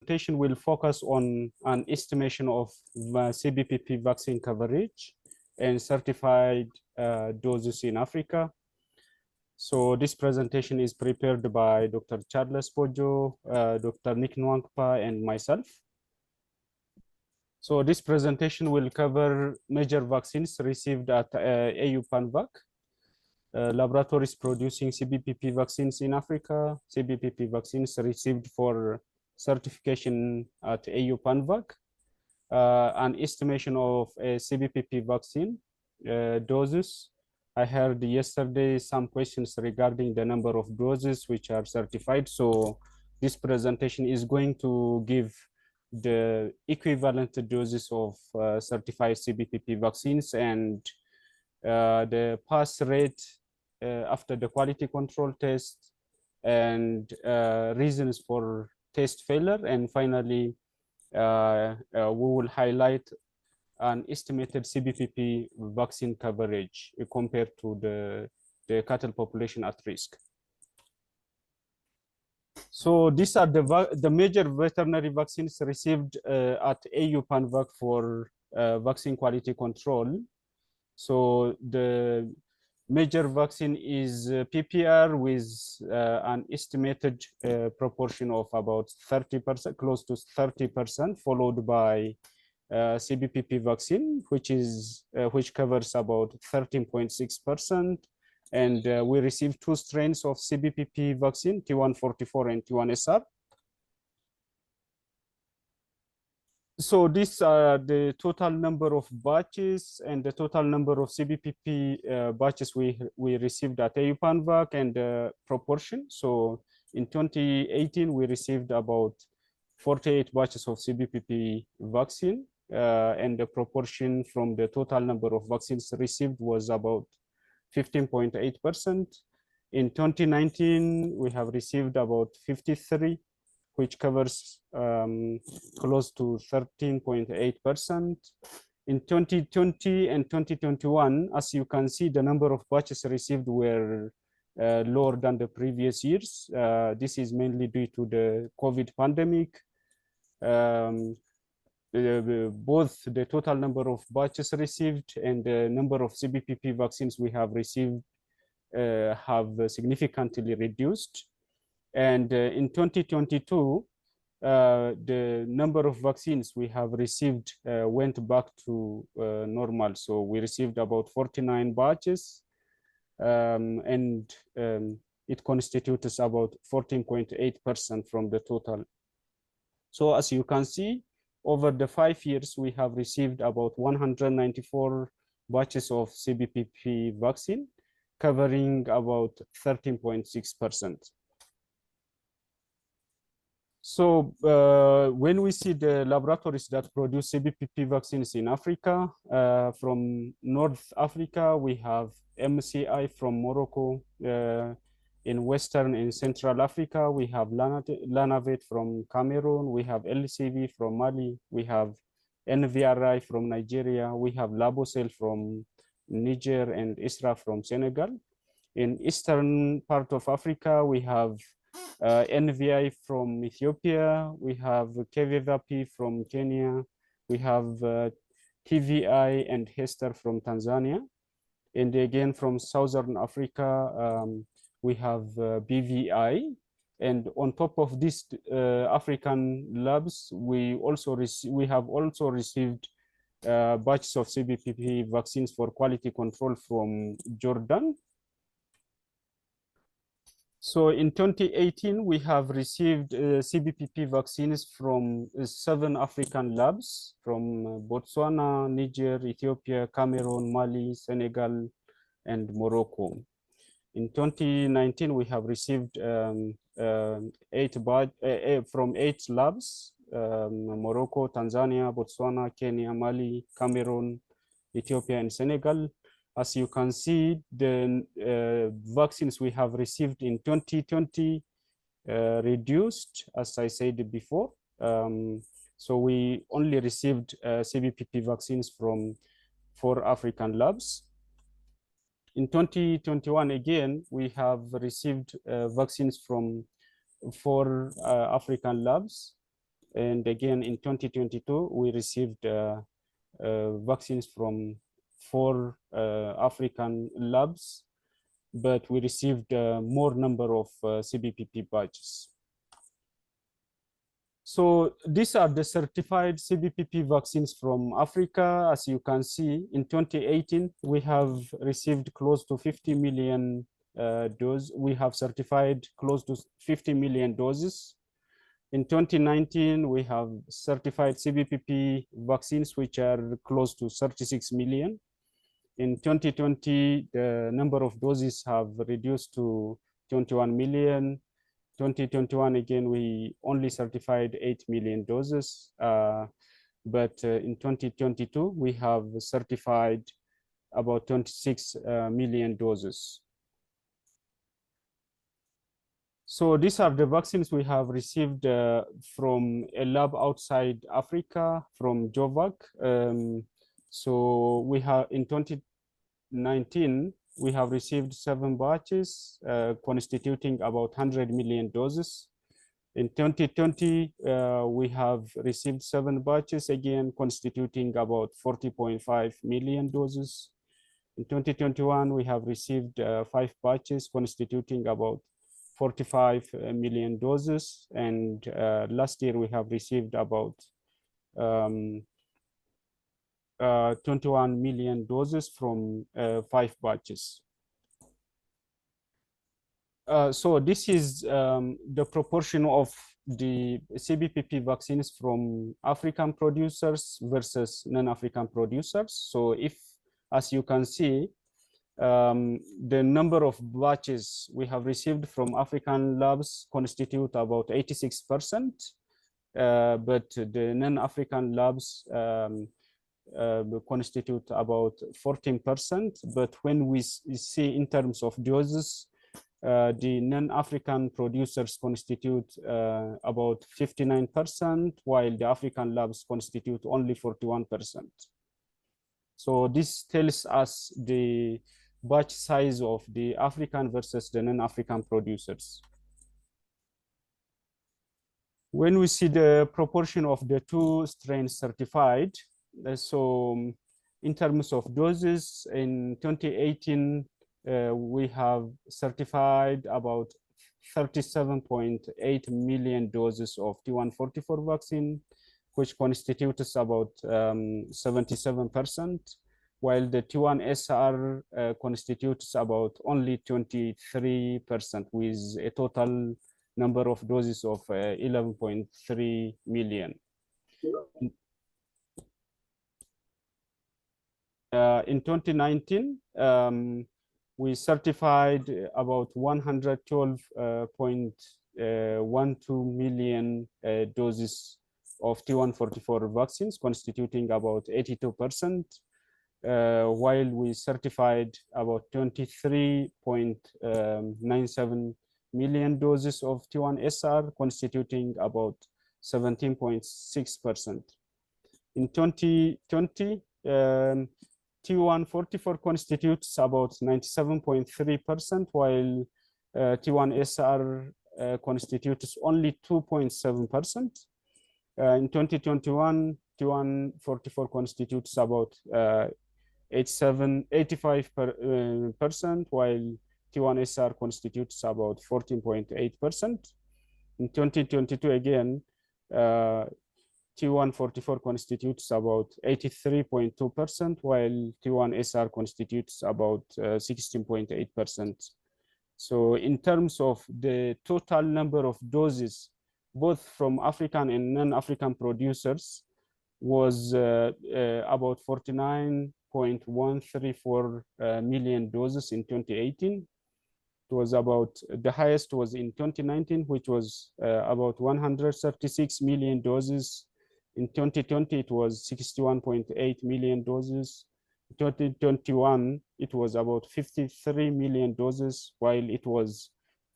presentation will focus on an estimation of CBPP vaccine coverage and certified doses in Africa. So this presentation is prepared by Dr. Charles Pojo, Dr. Nick Nwangpa, and myself. So this presentation will cover major vaccines received at AU PanVac, laboratories producing CBPP vaccines in Africa, CBPP vaccines received for certification at AU PanVac, an estimation of a CBPP vaccine doses. I heard yesterday some questions regarding the number of doses which are certified. So this presentation is going to give the equivalent doses of certified CBPP vaccines and the pass rate after the quality control test and reasons for test failure. And finally, we will highlight an estimated CBPP vaccine coverage compared to the cattle population at risk. So these are the major veterinary vaccines received at AU PanVac for vaccine quality control. So the major vaccine is PPR with an estimated proportion of about 30%, close to 30%, followed by CBPP vaccine, which covers about 13.6%. And we received 2 strains of CBPP vaccine, T144 and T1SR. So these are the total number of batches and the total number of CBPP batches we received at AU PanVac and the proportion. So in 2018, we received about 48 batches of CBPP vaccine, and the proportion from the total number of vaccines received was about 15.8%. In 2019, we have received about 53, which covers close to 13.8%. In 2020 and 2021, as you can see, the number of batches received were lower than the previous years. This is mainly due to the COVID pandemic. Both the total number of batches received and the number of CBPP vaccines we have received have significantly reduced. And in 2022, the number of vaccines we have received went back to normal. So we received about 49 batches, and it constitutes about 14.8% from the total. So as you can see, over the 5 years, we have received about 194 batches of CBPP vaccine, covering about 13.6%. So when we see the laboratories that produce CBPP vaccines in Africa, from North Africa, we have MCI from Morocco. In Western and Central Africa, we have Lanavet from Cameroon, we have LCV from Mali, we have NVRI from Nigeria, we have Labocell from Niger, and ISRA from Senegal. In Eastern part of Africa, we have NVI from Ethiopia, we have KVVP from Kenya, we have TVI and Hester from Tanzania. And again, from Southern Africa, we have BVI, and on top of these African labs, we have also received batches of CBPP vaccines for quality control from Jordan. So in 2018, we have received CBPP vaccines from 7 African labs from Botswana, Niger, Ethiopia, Cameroon, Mali, Senegal, and Morocco. In 2019, we have received 8 from 8 labs, Morocco, Tanzania, Botswana, Kenya, Mali, Cameroon, Ethiopia, and Senegal. As you can see, the vaccines we have received in 2020 reduced, as I said before. So we only received CBPP vaccines from 4 African labs. In 2021, again, we have received vaccines from 4 African labs. And again, in 2022, we received vaccines from 4 African labs, but we received more number of CBPP batches. So these are the certified CBPP vaccines from Africa. As you can see, in 2018, we have received close to 50 million doses. We have certified close to 50 million doses. In 2019, we have certified CBPP vaccines, which are close to 36 million. In 2020, the number of doses have reduced to 21 million. 2021, again, we only certified 8 million doses. But in 2022, we have certified about 26 million doses. So these are the vaccines we have received from a lab outside Africa, from WOAH. So we have, in 2019, we have received 7 batches constituting about 100 million doses. In 2020, we have received 7 batches, again constituting about 40.5 million doses. In 2021, we have received 5 batches constituting about 45 million doses. And last year, we have received about 21 million doses from 5 batches. So this is the proportion of the CBPP vaccines from African producers versus non-African producers. So if, as you can see, the number of batches we have received from African labs constitute about 86%, but the non-African labs constitute about 14%. But when we see in terms of doses, the non-African producers constitute about 59%, while the African labs constitute only 41%. So this tells us the batch size of the African versus the non-African producers. When we see the proportion of the 2 strains certified, so in terms of doses, in 2018, we have certified about 37.8 million doses of T144 vaccine, which constitutes about 77%, while the T1SR constitutes about only 23%, with a total number of doses of 11.3 million. In 2019, we certified about 112.12 million doses of T144 vaccines, constituting about 82%, while we certified about 23.97 million doses of T1SR, constituting about 17.6%. In 2020, T144 constitutes about 97.3%, while T1SR constitutes only 2.7%. In 2021, T144 constitutes about 85%, while T1SR constitutes about 14.8%. In 2022, again, T144 constitutes about 83.2%, while T1SR constitutes about 16.8%. So in terms of the total number of doses, both from African and non-African producers, was about 49.134 million doses in 2018. It was about, the highest was in 2019, which was about 136 million doses. In 2020, it was 61.8 million doses. In 2021, it was about 53 million doses, while it was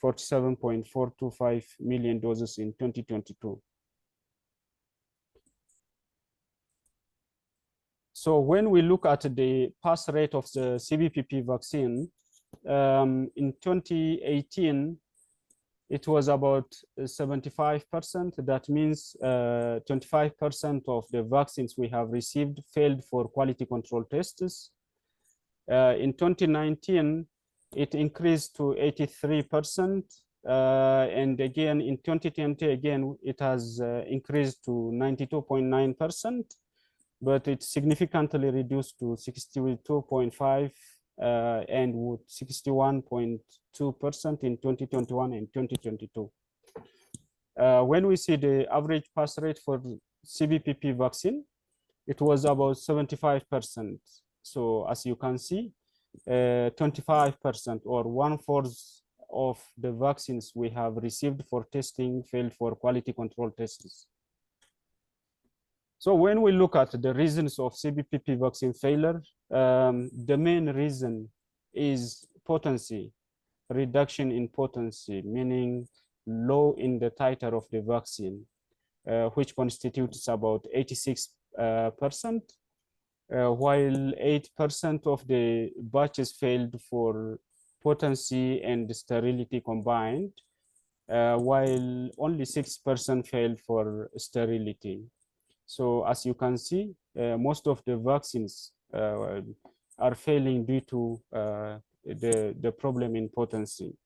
47.425 million doses in 2022. So when we look at the pass rate of the CBPP vaccine, in 2018, it was about 75%. That means 25% of the vaccines we have received failed for quality control tests. In 2019, it increased to 83%. And again, in 2020, again, it has increased to 92.9%, but it significantly reduced to 62.5% and with 61.2% in 2021 and 2022. When we see the average pass rate for CBPP vaccine, it was about 75%. So as you can see, 25% or 1/4 of the vaccines we have received for testing failed for quality control tests. So when we look at the reasons of CBPP vaccine failure, the main reason is potency, reduction in potency, meaning low in the titer of the vaccine, which constitutes about 86%, while 8% of the batches failed for potency and sterility combined, while only 6% failed for sterility. So as you can see, most of the vaccines are failing due to the problem in potency.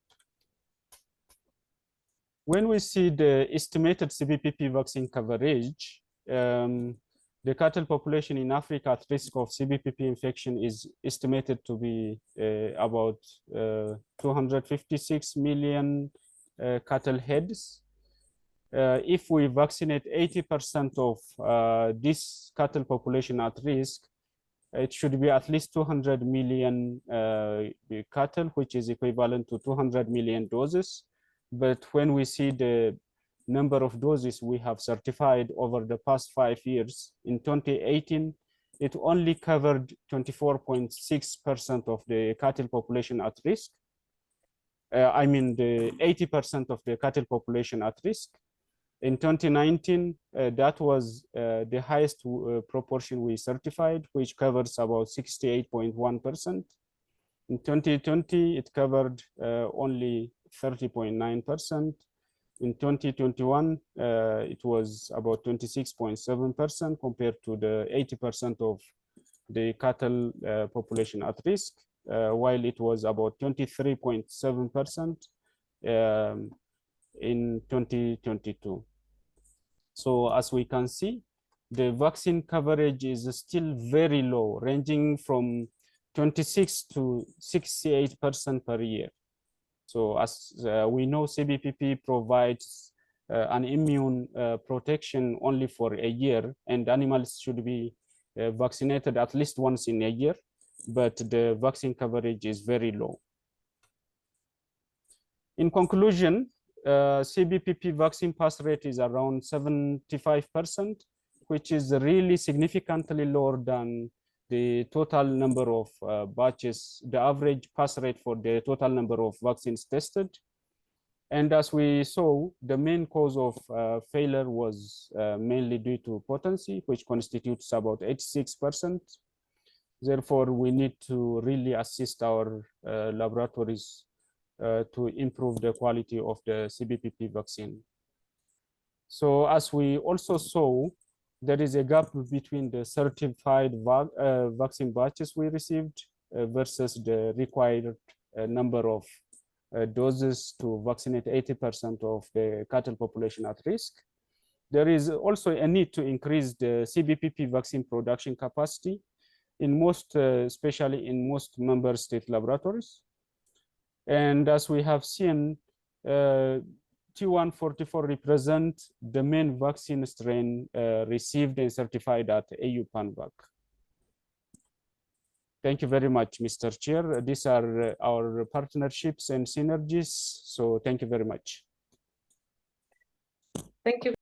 When we see the estimated CBPP vaccine coverage, the cattle population in Africa at risk of CBPP infection is estimated to be about 256 million cattle heads. If we vaccinate 80% of this cattle population at risk, it should be at least 200 million cattle, which is equivalent to 200 million doses. But when we see the number of doses we have certified over the past 5 years, in 2018, it only covered 24.6% of the cattle population at risk. I mean, the 80% of the cattle population at risk. In 2019, that was the highest proportion we certified, which covers about 68.1%. In 2020, it covered only 30.9%. In 2021, it was about 26.7% compared to the 80% of the cattle population at risk, while it was about 23.7% in 2022. So as we can see, the vaccine coverage is still very low, ranging from 26 to 68% per year. So as we know, CBPP provides an immune protection only for a year, and animals should be vaccinated at least once in a year, but the vaccine coverage is very low. In conclusion, CBPP vaccine pass rate is around 75%, which is really significantly lower than the total number of batches, the average pass rate for the total number of vaccines tested. And as we saw, the main cause of failure was mainly due to potency, which constitutes about 86%. Therefore, we need to really assist our laboratories to improve the quality of the CBPP vaccine. So as we also saw, there is a gap between the certified vaccine batches we received versus the required number of doses to vaccinate 80% of the cattle population at risk. There is also a need to increase the CBPP vaccine production capacity in most, especially in most member state laboratories. And as we have seen, T144 represent the main vaccine strain received and certified at AU PanVac. Thank you very much, Mr. Chair. These are our partnerships and synergies. So thank you very much. Thank you.